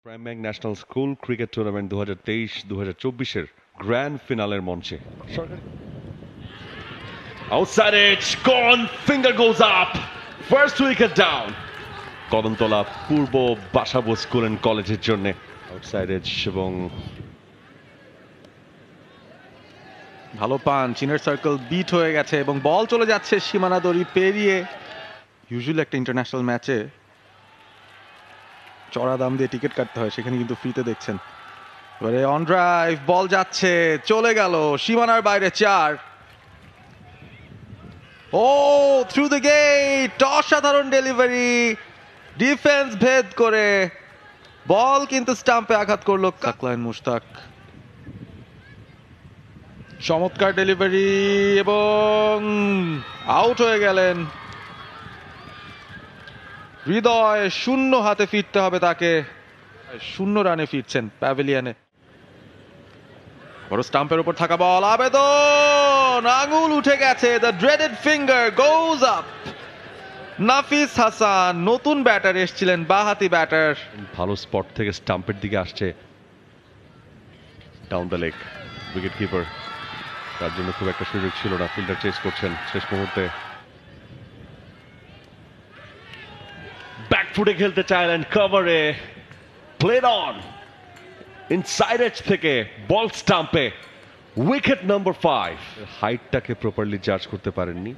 Prime Bank National School Cricket Tournament 2023-2024 grand ফিনালের মঞ্চে outside edge gone, finger goes up, first wicket down. Kadamtala Purba Basabo school and কলেজের জন্য outside age এবং ভালো punch, inner circle bit হয়ে গেছে এবং বল চলে যাচ্ছে সীমানা দড়ি পেরিয়ে। ইউজুয়ালি একটা ইন্টারন্যাশনাল ম্যাচে চড়া দাম দিয়ে টিকিট কাটতে হয়, সেখানে কিন্তু ফ্রিতে দেখছেন। এবারে অন ড্রাইভ, বল যাচ্ছে, চলে গেল সীমানার বাইরে, 4। ও থ্রু দ্য গেট, অসাধারণ ডেলিভারি, ডিফেন্স ভেদ করে বল কিন্তু স্টাম্পে আঘাত করলো সাকলাইন মুশতাক। চমৎকার ডেলিভারি এবং আউট হয়ে গেলেন হৃদয়। 0 হাতে ফিরতে হবে তাকে, 0 রানে ফিরছেন প্যাভিলিয়নে। বড় স্টাম্পের উপর থাকা বল, আবেদন, আঙুল উঠে গেছে, the dreaded finger goes up. নাফিস হাসান নতুন ব্যাটার এসেছিলেন, বাঁহাতি ব্যাটার, ভালো স্পট থেকে স্টাম্পের দিকে আসছে, down the leg. Wicket keeper, তার জন্য খুব একটা সুযোগ ছিল না, ফিল্ডার চেস করছেন শেষ মুহূর্তে। ব্যাকফুটে খেলতে চাইলেন, কভারে প্লেড অন, ইনসাইড এজ থেকে বল স্টাম্পে, উইকেট নাম্বার 5। হাইটটাকে প্রপারলি জাজ করতে পারেননি।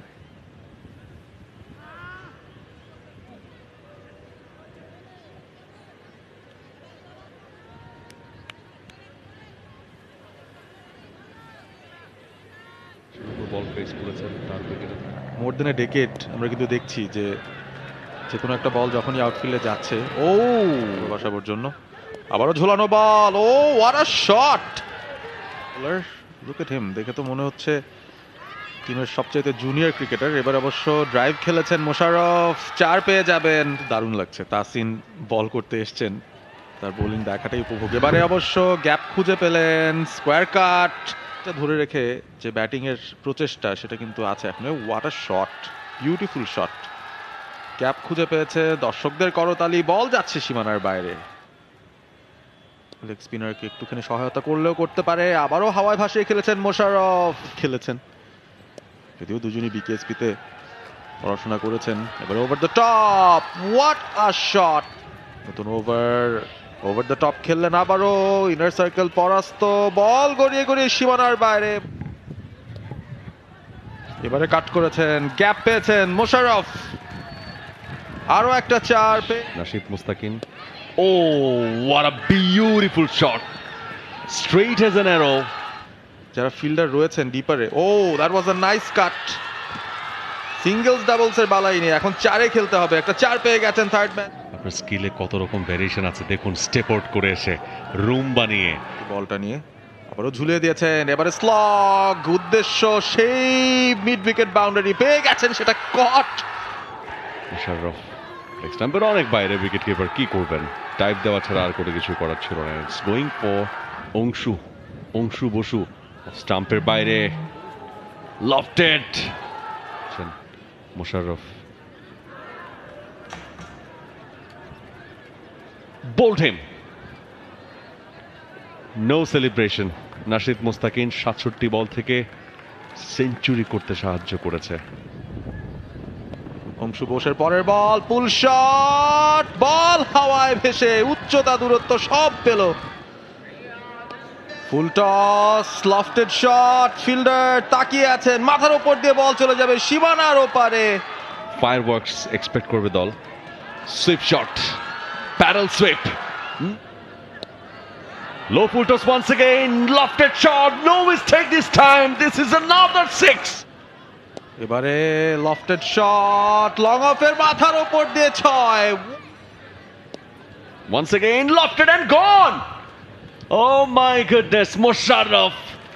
বল ফেস করেছেন তার উইকেটে। মোর দেন এ ডেকেড আমরা কিন্তু দেখছি যে কোনো একটা বল যখনই আউটফিল্ডে যাচ্ছে, ও বসাবার জন্য আবারও ঝোলানো ball, oh what a shot. Look at him, দেখে তো মনে হচ্ছে টিমের সবচেয়ে জুনিয়র ক্রিকেটার। এবার অবশ্য ড্রাইভ খেলেছেন মোশাররফ, 4 পেয়ে যাবেন। দারুণ লাগছে, তাসিন বল করতে এসছেন, তার বোলিং দেখাটাই উপভোগ। এবারে অবশ্য গ্যাপ খুঁজে পেলেন, স্কোয়ার কাট ধরে রেখে যে ব্যাটিং এর প্রচেষ্টা সেটা কিন্তু আছে এখন। What a shot, beautiful shot, gap খুঁজে পেয়েছে, দর্শকদের করতালি, বল যাচ্ছে সীমানার বাইরে। লেগ স্পিনারকে একটুখানি সহায়তা করলেও করতে পারে। আবারও হাওয়ায় ভাসিয়ে খেলেছেন মোশাররফ, খেলেছেন যদিও দুজনই বিকেএসপিতে পড়াশোনা করেছেন। এবার over the top, what a shot, নতুন ওভার দ্য টপ খেললেন আবারও, ইনার সার্কেল পরাস্ত, বল গড়িয়ে গড়িয়ে সীমানার বাইরে। এবারে কাট করেছেন, গ্যাপ পেয়েছেন মোশাররফ, আরো একটা 4 nasheed Mustakin. Oh, what a beautiful shot, straight as an arrow. যারা ফিল্ডার রয়েছেন ডিপারে, oh that was a nice cut. Singles doubles এর বালাই নেই, এখন 4-এ খেলতে হবে। একটা 4 পেয়ে গেছেন থার্ড ম্যান। আপনার স্কিলে কত রকম ভ্যারিয়েশন আছে দেখুন, স্টেপ আউট করে এসে রুম বানিয়ে বলটা নিয়ে আবারও ঝুলিয়ে দিয়েছেন। এবারে স্লগ, উদ্দেশ্য সেই মিড উইকেট বাউন্ডারি, পেয়ে গেছেন সেটা কট। মুশাররফ লেগ স্টাম্পের অনেক বাইরে, উইকেট কিপার কি করবেন, টাইপ দেওয়া ছাড়া আর কোনো কিছু করার ছিল না। It's going for Anshu Basu, স্টাম্পের বাইরে, lofted. Musharraf bowled him, no celebration. Nashid Mustakin 67 ball থেকে সেঞ্চুরি করতে সাহায্য করেছে। অংশু বোসের পরের বল, পুল শট, বল হাওয়ায় ভেসে, উচ্চতা দূরত্ব সব পেল। Full toss, lofted shot, fielder তাকিয়ে আছেন, মাথার উপর দিয়ে বল চলে যাবে সীমানার ওপারে। ফায়ারওয়ার্কস এক্সপেক্ট করবে দল। Sweep shot, paddle sweep, low full toss once again, lofted shot, no mistake this time, this is another 6. এবারে লফটেড শট, লং অফের মাথার উপর দিয়ে 6। Once again lofted and gone. Oh my goodness, Musharraf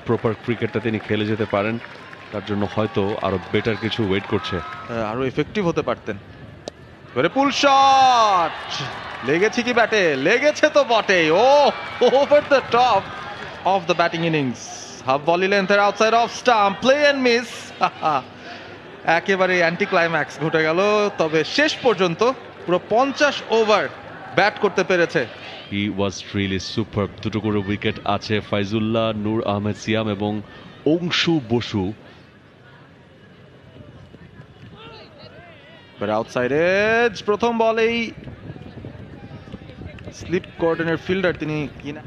proper ক্রিকেটটা তিনি খেলে যেতে পারেন, তার জন্য হয়তো আরো বেটার কিছু ওয়েট করছে, আরো এফেক্টিভ হতে পারতেন। এবারে পুল শট, লেগেছে কি ব্যাটে? লেগেছে তো বটেই। Oh over the top of the batting innings, half volley লেন্থের outside off stump, play and miss. একেবারে অ্যান্টি ক্লাইম্যাক্স ঘটে গেল, তবে শেষ পর্যন্ত পুরো 50 ওভার ব্যাট করতে পেরেছে হি ওয়াজ রিয়েলি সুপার। দুটো করে উইকেট আছে ফাইজুল্লাহ, নূর আহমেদ সিয়াম এবং অংশু বসু। আউটসাইড এজ, প্রথম বলেই স্লিপ কোঅর্ডিনেট ফিল্ডার তিনি কিনা।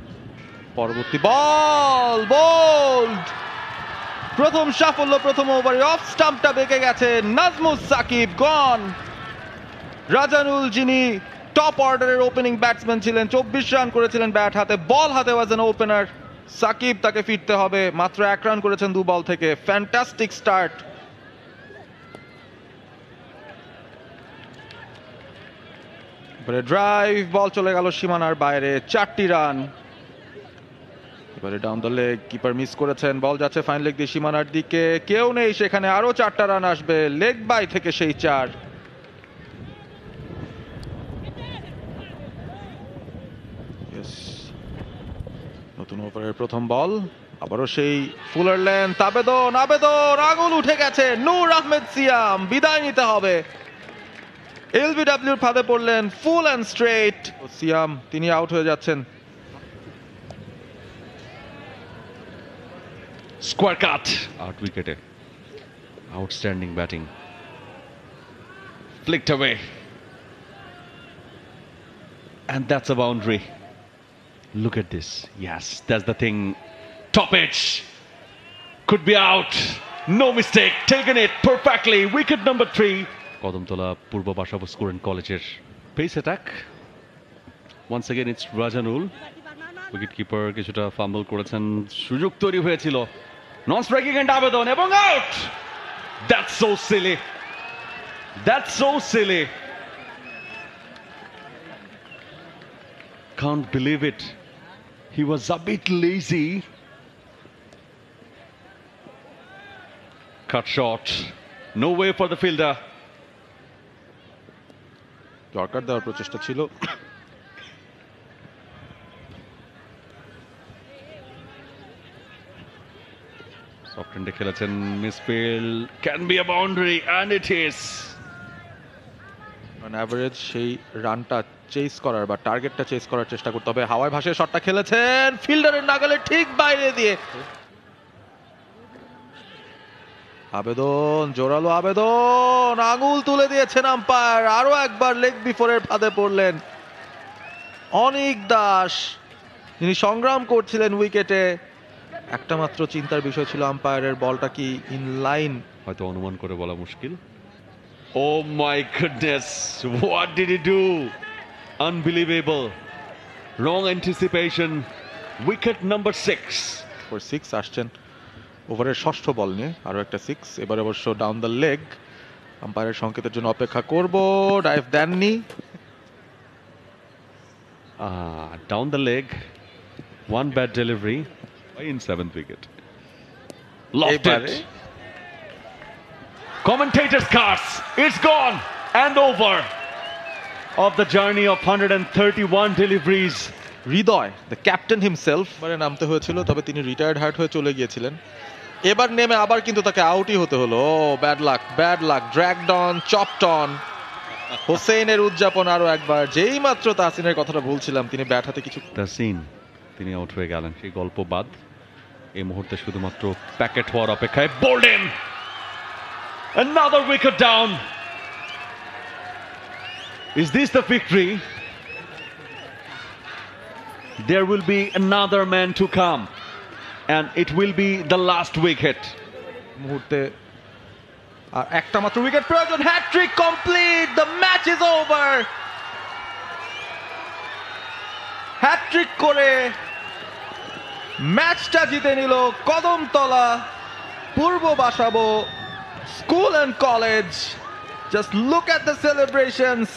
পরবর্তী বল বোল্ড, প্রথম সাফল্য প্রথম ওভারে। অফ স্টাম্পটা বেঁকে গেছে, নাজমুস সাকিব গন। রাজানুল যিনি টপ অর্ডারের ওপেনিং ব্যাটসম্যান ছিলেন, 24 রান করেছিলেন ব্যাট হাতে, বল হাতে ওয়াজ এন ওপেনার। সাকিব তাকে ফিরতে হবে, মাত্র 1 রান করেছেন 2 বল থেকে। Fantastic start. এবারে ড্রাইভ, বল চলে গেল সীমানার বাইরে, 4টি রান। এবারে down the leg, keeper miss করেছেন, বল যাচ্ছে ফাইন লেগ দিয়ে সীমানার দিকে, কেউ নেই সেখানে, আরো 4টা রান আসবে লেগ বাই থেকে সেই 4। নতুন ওভারের প্রথম বল, আবারও সেই ফুলার লেন্থ, আবেদন আঙুল উঠে গেছে। নূর আহমেদ সিয়াম, বিদায় নিতে হবে। এলবিডব্লিউর ফাঁদে পড়লেন, ফুল অ্যান্ড স্ট্রেট। সিয়াম তিনি আউট হয়ে যাচ্ছেন। স্কোয়ার কাট, আউট উইকেটে। Outstanding batting, flicked away, and that's a boundary. Look at this. Yes, that's the thing. Top edge, could be out. No mistake, taken it perfectly. Wicket number 3. Kadamtala Purba Basabo school and কলেজের pace attack. Once again it's Rajanul. Wicket keeper কিছুটা fumble করেছেন, সুযোগ তৈরি হয়েছিল। Non striking end আবেদন এবং আউট। That's so silly, that's so silly. Can't believe it. He was a bit lazy. Cut short. No way for the fielder. দরকার দেওয়ার প্রচেষ্টা ছিল। সফট এন্ডে খেলেছেন, misfield, can be a boundary and it is. On average সেই রানটা chess করার বা টার্গেটটা চেস করার চেষ্টা করতে হবে। হাওয়ায় ভাসে শটটা খেলেছেন, ফিল্ডারের নাগালে ঠিক বাইরে দিয়ে। আবেদন, জোরালো আবেদন, আঙুল তুলে দিয়েছেন আম্পায়ার। আরো একবার লেগ বিফোরের ফাঁদে পড়লেন অনিক দাস, যিনি সংগ্রাম করছিলেন উইকেটে। একটা মাত্র চিন্তার বিষয় ছিল আম্পায়ারের, বলটা কি ইন লাইন, হয়তো অনুমান করে বলা মুশকিল। Oh my goodness, what did he do? Unbelievable. Wrong anticipation. Wicket number 6. 6 আসছেন ওভারের ষষ্ঠ বল নিয়ে, আরো একটা 6। এবার অবশ্য ডাউন দ্য লেগ, আম্পায়ারের সংকেতের জন্য অপেক্ষা করব। ড্রাইভ দেননি। Down the leg, one bad delivery in 7th wicket. Lost it. Commentators' cards, it's gone and over of the journey of 131 deliveries. Hridoy, the captain himself, মানে নামতে হয়েছিল, তবে তিনি রিটায়ার্ড হার্ট হয়ে চলে গিয়েছিলেন। এবার নেমে আবার কিন্তু তাকে আউটই হতে হলো। Bad luck, dragged on, chopped on. হোসেনের উদযাপন আরো একবার, যেই মাত্র তাসিনের কথাটা বলছিলাম, তিনি ব্যাট হাতে কিছু। তাসিন তিনি আউট হয়ে গেলেন, সেই গল্প বাদ। এই মুহূর্তে শুধুমাত্র প্যাকেট হওয়ার অপেক্ষায়। Bold him, another wicket down. Is this the victory? There will be another man to come and it will be the last wicket. মুহূর্তে আর একটা মাত্র উইকেট প্রয়োজন। Hattrick complete, the match is over. Hattrick করে ম্যাচটা জিতে নিল Kadamtala Purba Basabo school and college. Just look at the celebrations.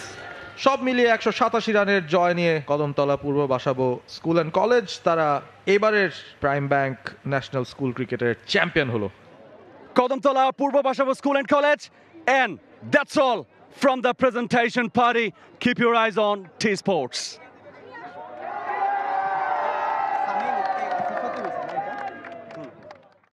সব মিলিয়ে 187 রানের জয় নিয়ে Kadamtala Purba Basabo school and college, তারা এবারের প্রাইম ব্যাংক ন্যাশনাল স্কুল ক্রিকেটের চ্যাম্পিয়ন হলো। Kodamtala Purva Bashavo School and College, and that's all from the presentation party. Keep your eyes on T Sports.